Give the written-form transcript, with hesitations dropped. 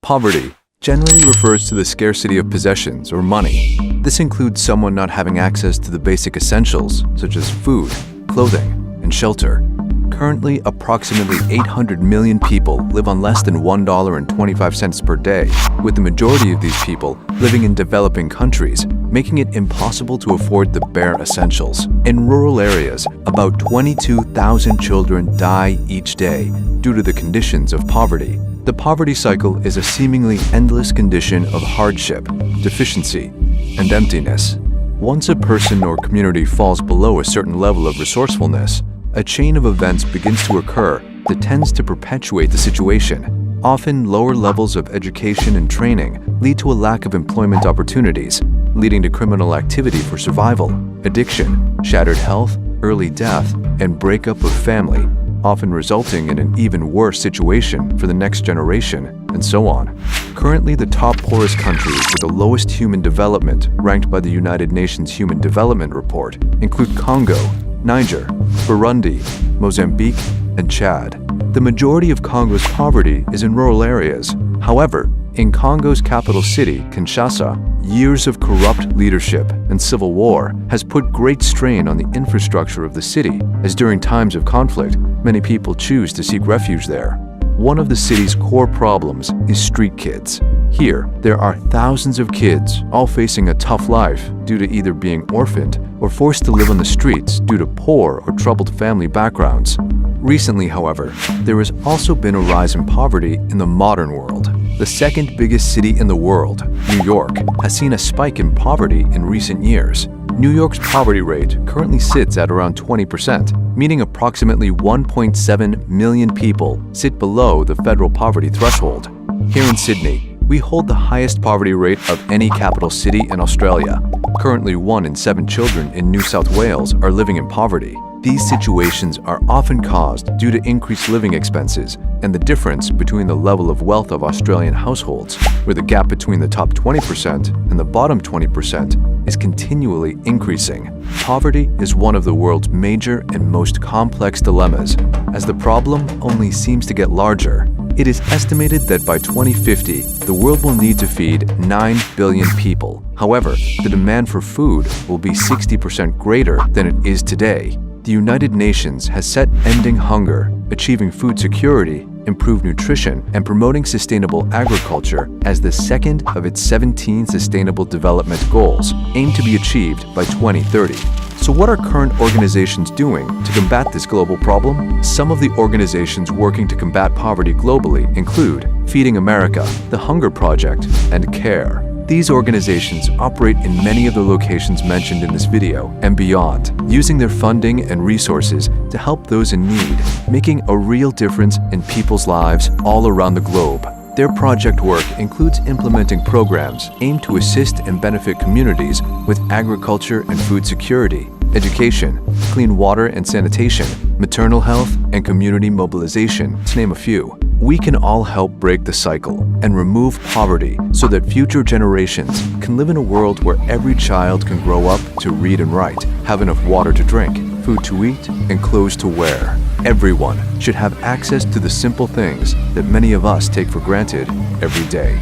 Poverty generally refers to the scarcity of possessions or money. This includes someone not having access to the basic essentials such as food, clothing, and shelter. Currently, approximately 800 million people live on less than $1.25 per day, with the majority of these people living in developing countries, making it impossible to afford the bare essentials. In rural areas, about 22,000 children die each day due to the conditions of poverty. The poverty cycle is a seemingly endless condition of hardship, deficiency, and emptiness. Once a person or community falls below a certain level of resourcefulness, a chain of events begins to occur that tends to perpetuate the situation. Often, lower levels of education and training lead to a lack of employment opportunities, leading to criminal activity for survival, addiction, shattered health, early death, and breakup of family, often resulting in an even worse situation for the next generation, and so on. Currently, the top poorest countries with the lowest human development, ranked by the United Nations Human Development Report, include Congo, Niger, Burundi, Mozambique, and Chad. The majority of Congo's poverty is in rural areas. However, in Congo's capital city, Kinshasa, years of corrupt leadership and civil war has put great strain on the infrastructure of the city, as during times of conflict, many people choose to seek refuge there. One of the city's core problems is street kids. Here, there are thousands of kids, all facing a tough life due to either being orphaned or forced to live on the streets due to poor or troubled family backgrounds. Recently, however, there has also been a rise in poverty in the modern world. The second biggest city in the world, New York, has seen a spike in poverty in recent years. New York's poverty rate currently sits at around 20%, meaning approximately 1.7 million people sit below the federal poverty threshold. Here in Sydney, we hold the highest poverty rate of any capital city in Australia. Currently, 1 in 7 children in New South Wales are living in poverty. These situations are often caused due to increased living expenses and the difference between the level of wealth of Australian households, where the gap between the top 20% and the bottom 20% is continually increasing. Poverty is one of the world's major and most complex dilemmas, as the problem only seems to get larger. It is estimated that by 2050, the world will need to feed 9 billion people. However, the demand for food will be 60% greater than it is today. The United Nations has set ending hunger, achieving food security, improved nutrition, and promoting sustainable agriculture as the second of its 17 Sustainable Development Goals, aimed to be achieved by 2030. So what are current organizations doing to combat this global problem? Some of the organizations working to combat poverty globally include Feeding America, the Hunger Project, and CARE. These organizations operate in many of the locations mentioned in this video and beyond, using their funding and resources to help those in need, making a real difference in people's lives all around the globe. Their project work includes implementing programs aimed to assist and benefit communities with agriculture and food security, education, clean water and sanitation, maternal health, and community mobilization, to name a few. We can all help break the cycle and remove poverty so that future generations can live in a world where every child can grow up to read and write, have enough water to drink, food to eat, and clothes to wear. Everyone should have access to the simple things that many of us take for granted every day.